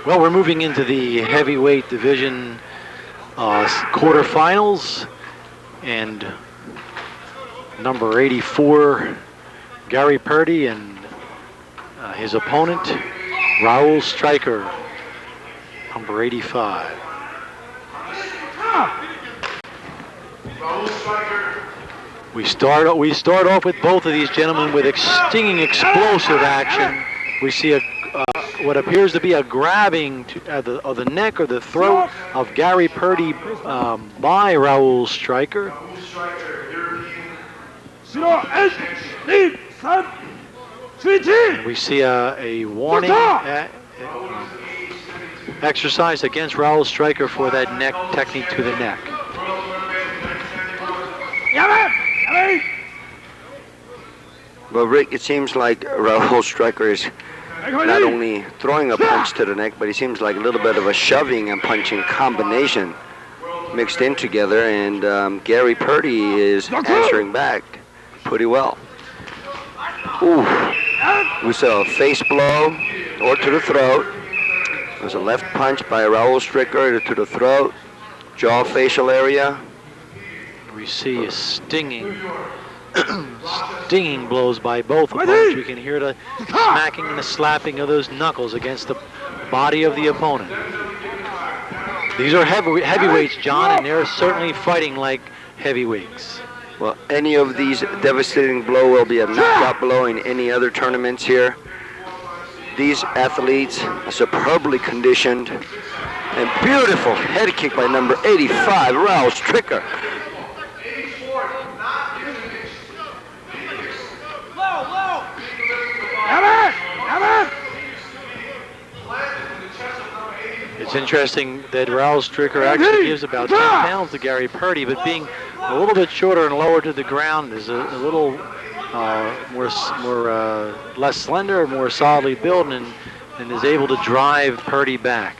Well, we're moving into the heavyweight division quarterfinals, and number 84, Gary Purdy, and his opponent, Raul Stryker, number 85. We start off with both of these gentlemen with stinging, explosive action. We see what appears to be a grabbing of the neck or the throat of Gary Purdy by Raul Stryker. And we see a warning exercise against Raul Stryker for that neck technique to the neck. Well, Rick, it seems like Raul Stryker is not only throwing a punch to the neck, but it seems like a little bit of a shoving and punching combination mixed in together, and Gary Purdy is answering back pretty well. Ooh, we saw a face blow or to the throat. There's a left punch by Raul Stryker to the throat, jaw facial area. We see a stinging blows by both opponents. We can hear the smacking and the slapping of those knuckles against the body of the opponent. These are heavyweights, John, and they're certainly fighting like heavyweights. Well, any of these devastating blow will be a knockout blow in any other tournaments here. These athletes are superbly conditioned, and beautiful head kick by number 85, Raul Stryker. It's interesting that Raul Stryker actually gives about 10 pounds to Gary Purdy, but being a little bit shorter and lower to the ground is a little less slender, more solidly built, and is able to drive Purdy back.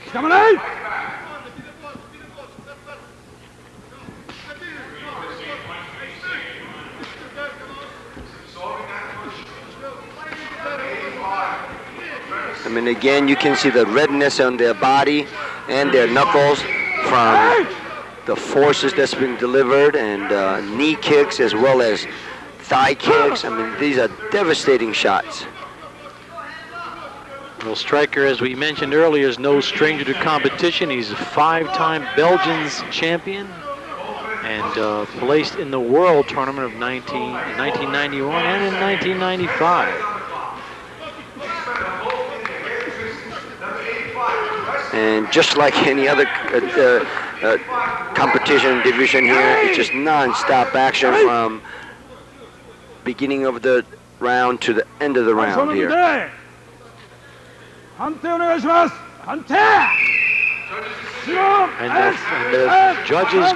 I mean, again, you can see the redness on their body and their knuckles from the forces that's been delivered, and knee kicks as well as thigh kicks. I mean, these are devastating shots. Well, Stryker, as we mentioned earlier, is no stranger to competition. He's a 5-time Belgians champion and placed in the World Tournament of 1991 and in 1995. And just like any other competition division here, it's just non-stop action from beginning of the round to the end of the round here. And the judges'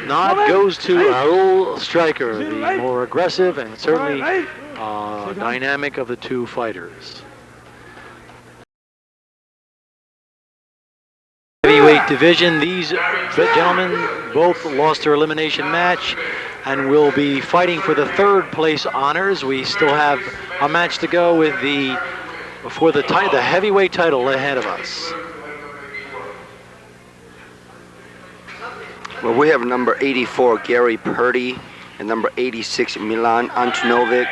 nod goes to Raul Stryker, the more aggressive and certainly dynamic of the two fighters. Heavyweight division, these gentlemen both lost their elimination match and will be fighting for the third place honors. We still have a match to go with the heavyweight title ahead of us. Well, we have number 84, Gary Purdy, and number 86, Milan Antonovic.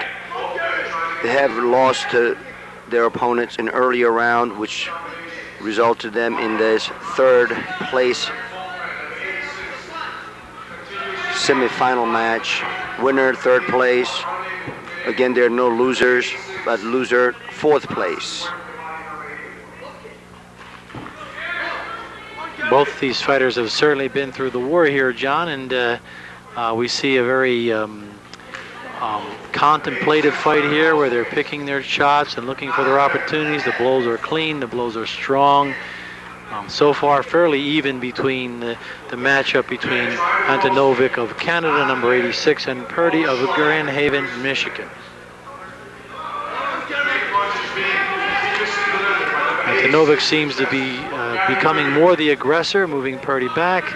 They have lost to their opponents in earlier round, which resulted them in this third place semifinal match. Winner, third place. Again, there are no losers, but loser, fourth place. Both these fighters have certainly been through the war here, John, and we see a very contemplative fight here where they're picking their shots and looking for their opportunities. The blows are clean, the blows are strong. So far, fairly even between the matchup between Antonovic of Canada, number 86, and Purdy of Grand Haven, Michigan. Antonovic seems to be becoming more the aggressor, moving Purdy back.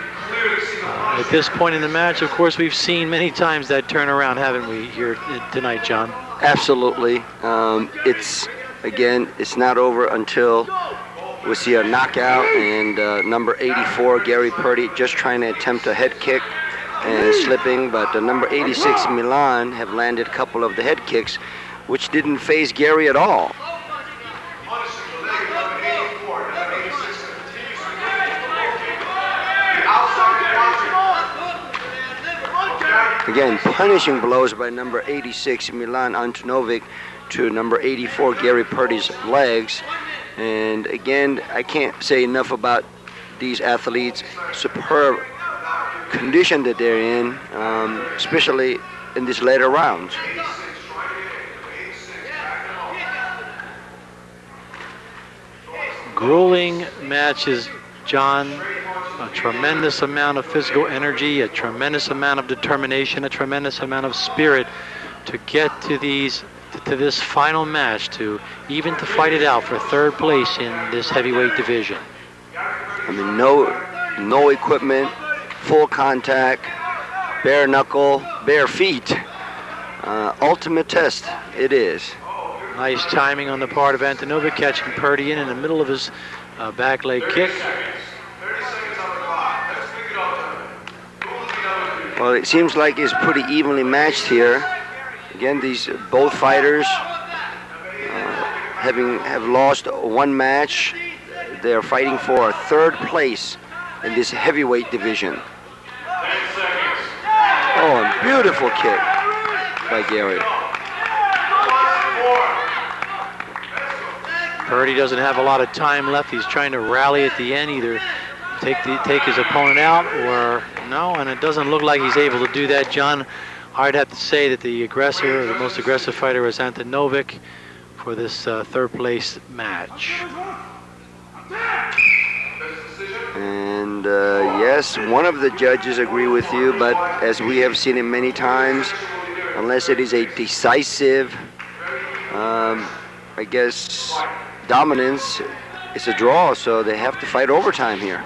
At this point in the match, of course, we've seen many times that turnaround, haven't we, here tonight, John? Absolutely. It's again, it's not over until we see a knockout, and number 84, Gary Purdy, just trying to attempt a head kick and slipping, but the number 86, Milan, have landed a couple of the head kicks, which didn't faze Gary at all. Again, punishing blows by number 86, Milan Antonovic, to number 84, Gary Purdy's legs. And again, I can't say enough about these athletes. Superb condition that they're in, especially in these later rounds. Grueling matches, John. A tremendous amount of physical energy, a tremendous amount of determination, a tremendous amount of spirit to get to this final match, to fight it out for third place in this heavyweight division. I mean, no equipment, full contact, bare knuckle, bare feet. Ultimate test, it is. Nice timing on the part of Antonovic, catching Purdy in the middle of his back leg kick. Well, it seems like it's pretty evenly matched here. Again, these both fighters have lost one match. They're fighting for a third place in this heavyweight division. Oh, a beautiful kick by Gary. Purdy doesn't have a lot of time left. He's trying to rally at the end, either take his opponent out or no, and it doesn't look like he's able to do that, John. I'd have to say that the aggressor, or the most aggressive fighter, was Antonovic for this third place match. And yes, one of the judges agree with you, but as we have seen it many times, unless it is a decisive, I guess, dominance, it's a draw, so they have to fight overtime here.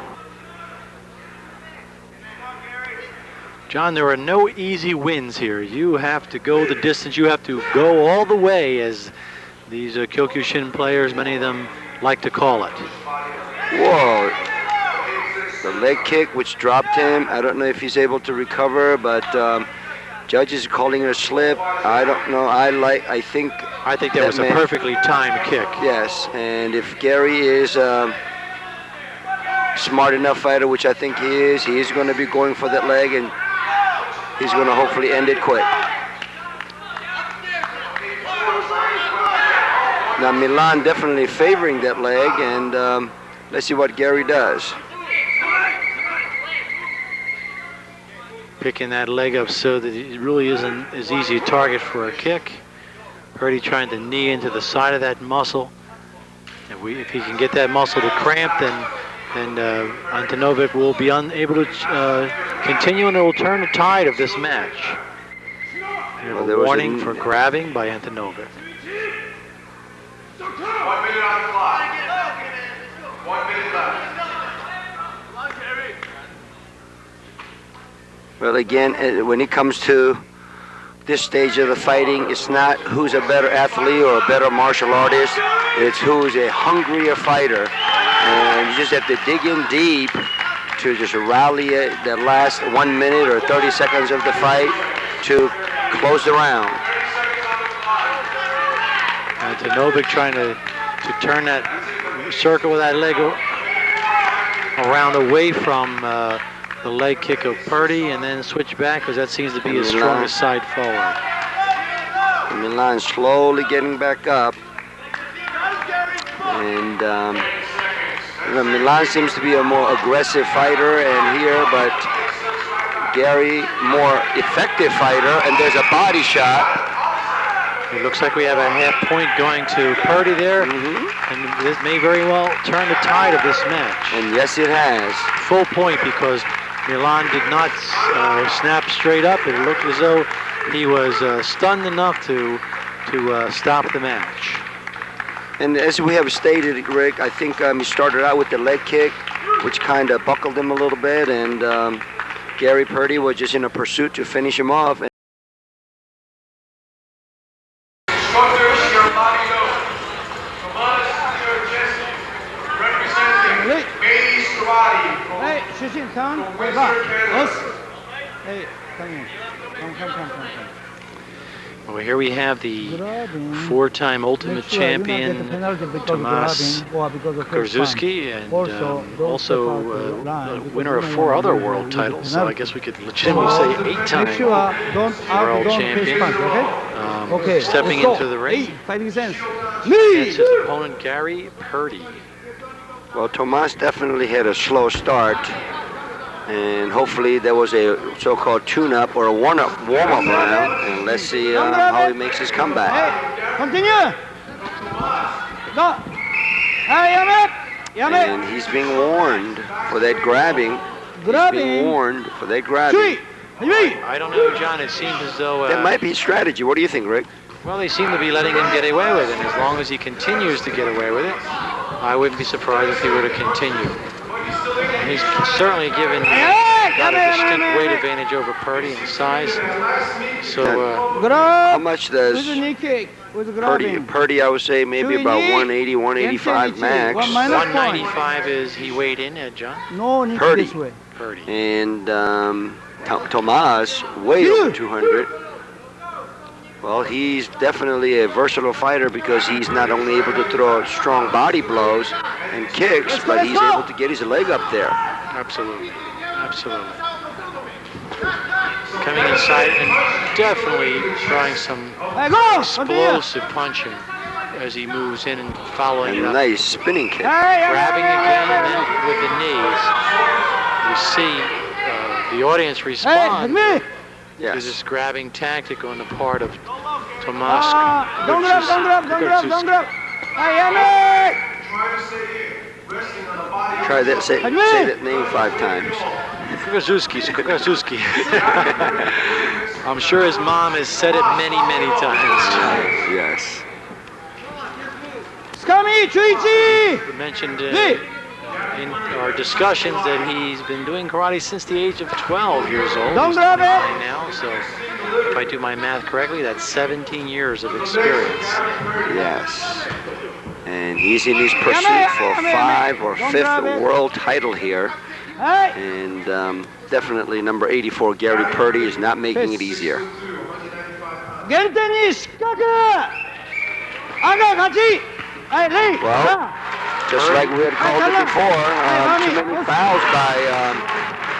John, there are no easy wins here. You have to go the distance. You have to go all the way, as these Kyokushin players, many of them, like to call it. Whoa. The leg kick, which dropped him. I don't know if he's able to recover, but judges calling it a slip. I don't know. I think that was a perfectly timed kick. Yes, and if Gary is smart enough fighter, which I think he is going to be going for that leg, and he's going to hopefully end it quick. Now Milan definitely favoring that leg, and let's see what Gary does. Picking that leg up so that it really isn't as easy a target for a kick. Purdy trying to knee into the side of that muscle. If he can get that muscle to cramp, then Antonovic will be unable to continue, and it will turn the tide of this match. Well, a warning for grabbing by Antonovic. 1 minute on the clock. 1 minute left. Well, again, when it comes to this stage of the fighting, it's not who's a better athlete or a better martial artist. It's who's a hungrier fighter. And you just have to dig in deep to just rally the last 1 minute or 30 seconds of the fight to close the round. Antonovic trying to turn that circle with that leg around away from the leg kick of Purdy, and then switch back, because that seems to be his strongest side forward. Milan slowly getting back up. And Milan seems to be a more aggressive fighter but Gary, more effective fighter, and there's a body shot. It looks like we have a half point going to Purdy there, and this may very well turn the tide of this match. And yes, it has. Full point, because Milan did not snap straight up. It looked as though he was stunned enough to stop the match. And as we have stated, Rick, I think he started out with the leg kick, which kind of buckled him a little bit, and Gary Purdy was just in a pursuit to finish him off. turn. Hey, back. Yes. Hey, come. Well, here we have the Grabbing. four-time Ultimate Make sure you not get the Champion penalty because of Tomas grabbing or because of first Kurzewski, punch. and Also, don't step out the also line because winner you of don't 4 want other to lose world with the titles. So I penalty. guess we could legitimately say Make 8-time sure world don't champion. face punch, okay? Okay. Stepping let's go. into the ring Hey, fighting sense. against his opponent Gary Purdy. Well, Tomas definitely had a slow start, and hopefully there was a so-called tune-up or a warm-up round, and let's see how he makes his comeback. Hey, continue. Go. Hey, Yame. And he's being warned for that grabbing. He's being warned for that grabbing. I don't know, John. It seems as though That might be strategy. What do you think, Rick? well, they seem to be letting him get away with it. And as long as he continues to get away with it, I wouldn't be surprised if he were to continue. And he's certainly got a distinct weight advantage over Purdy in size. So How much does With a knee kick. With a grabbing. Purdy, I would say maybe about 180, 185 max. 195 is he weighed in at, John? No knee Purdy. this way. Purdy. And Tomas way over 200. Well, he's definitely a versatile fighter because he's not only able to throw strong body blows and kicks, but he's able to get his leg up there. Absolutely. Coming inside and definitely trying some Hey, go. explosive punching as he moves in and following And it a up. nice spinning kick. Grabbing again and then with the knees. You see the audience respond to Yes. this grabbing tactic on the part of Tomas. Don't grab. Hey, Yame. Try that. Say that name 5 times. Kurzewski. I'm sure his mom has said it many times. Yes. Chuichi. We mentioned in our discussions that he's been doing karate since the age of 12 years old. Don't He's grab it. 29 now, so if I do my math correctly, that's 17 years of experience. Yes. And he's in his pursuit for 5 or 5th world title here. Hey. And definitely number 84, Gary Purdy, is not making it easier. Gentenis. Kaka. Anga kachi. Hey, Lee. Well, just like we had called it before, too many fouls by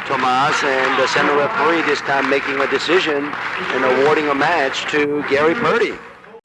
Tomas, and the center referee this time making a decision and awarding a match to Gary Purdy.